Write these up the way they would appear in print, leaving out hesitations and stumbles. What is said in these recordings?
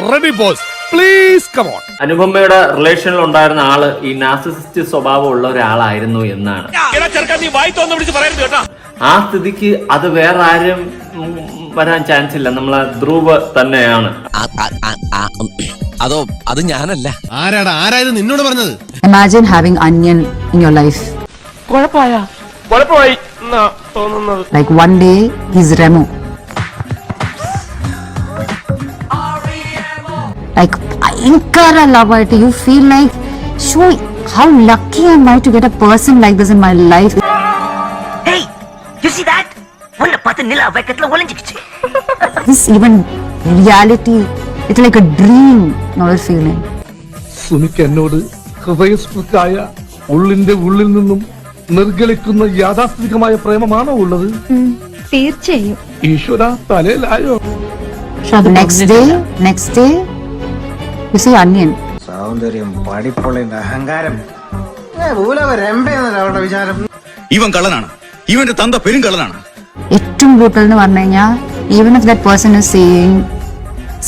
Ready, boss. Please come on. അനുപമയുടെ റിലേഷനിൽ ഉണ്ടായിരുന്ന ആള് ഈ നാർസിസിസ്റ്റ് സ്വഭാവം ഉള്ള ഒരാളായിരുന്നു എന്നാണ്. ആ സ്ഥിതിക്ക് അത് വേറെ ആരും വരാൻ ചാൻസ് ഇല്ല. നമ്മളെ ധ്രുവ് തന്നെയാണ്. അതോ അത് ഞാനല്ല. ആരായത് നിന്നോട് പറഞ്ഞത്? Imagine having Onion in your life. Like one day he's Remo. Like Inkara love it. You feel like, sure, how lucky am I to get a person like this in my life? Hey, you see that? One pata nila vakatla olinjikichu. This even reality, it's like a dream, not a feeling. സുനിക്ക് എന്നോട് ഹൃദയസ്പൃക്കായ ഉള്ളിന്റെ ഉള്ളിൽ നിന്നും നിർഗളിക്കുന്ന യാഥാസ്ഥിതികമായ പ്രേമമാണോ ഉള്ളത്? തീർച്ചയായും. ഈശ്വര തലയിലായോ? Next day, you see Onion. സൗന്ദര്യം പഠിപ്പുള്ളിന്റെ അഹങ്കാരം അവരുടെ വിചാരം. ഇവൻ കള്ളനാണ്. ഇവന്റെ തന്ത പെരുങ്കള്ളനാണ്. ഏറ്റവും brutal എന്ന് പറഞ്ഞു കഴിഞ്ഞാൽ, even if that person is saying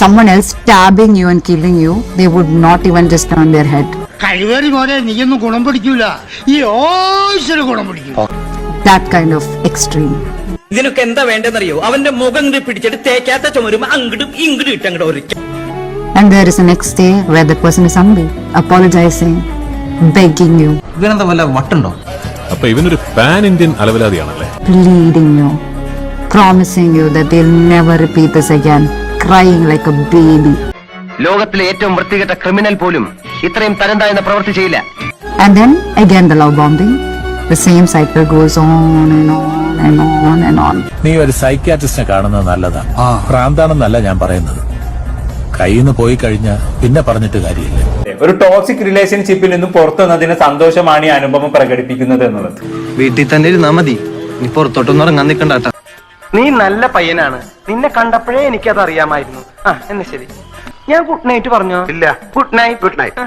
someone else stabbing you and killing you, they would not even just turn their head. കഴിവേറി മോനെ നീയൊന്നും ഗുണം പിടിക്കൂല, ഈ ഓശര് ഗുണം പിടിക്കും. That kind of extreme. ഇതിനൊക്കെ എന്താ വേണ്ടെന്നറിയോ? അവന്റെ മുഖം പിടിച്ചിട്ട് തേക്കാത്ത ചുമരുമ്പോ അങ്ങോട്ടും ഇങ്ങോട്ടും ഇട്ടങ്ങോട്ട് ഒരിക്കൽ. And there is a next day where the person is hungry, apologizing, begging you, ഇവനെന്താ വല്ല വട്ടുണ്ടോ? അപ്പൊ ഇവനൊരു പാൻ ഇന്ത്യൻ അലവലാതിയാണല്ലേ? pleading you, promising you that they'll never repeat this again, crying like a baby. ലോകത്തിലെ ഏറ്റവും വൃത്തികെട്ട ക്രിമിനൽ പോലും ഇത്രയും തരം താഴ്ന്ന പ്രവൃത്തി ചെയ്യില്ല. And then again the love bombing. The same cycle goes on and on and on and on. നീ ഒരു സൈക്യാട്രിസ്റ്റിനെ കാണുന്നത് നല്ലതാ. ഭ്രാന്താണെന്നല്ല ഞാൻ പറയുന്നത്. കയ്യിൽ നിന്ന് പോയി കഴിഞ്ഞാൽ പിന്നെ പറഞ്ഞിട്ട് കാര്യമില്ല. ഒരു ടോക്സിക് റിലേഷൻഷിപ്പിൽ നിന്നും പുറത്തു വന്നതിന് സന്തോഷമാണ് ഈ അനുഭവം പ്രകടിപ്പിക്കുന്നത് എന്നുള്ളത്. വീട്ടിൽ തന്നെ ഇരുന്നാ മതി. നീ പുറത്തോട്ടൊന്നും ഇറങ്ങാൻ നിൽക്കണ്ടാ. നീ നല്ല പയ്യനാണ്. നിന്നെ കണ്ടപ്പോഴേ എനിക്കത് അറിയാമായിരുന്നു. എന്നാ ശരി, ഞാൻ ഗുഡ് നൈറ്റ് പറഞ്ഞോ? ഇല്ല. Good night.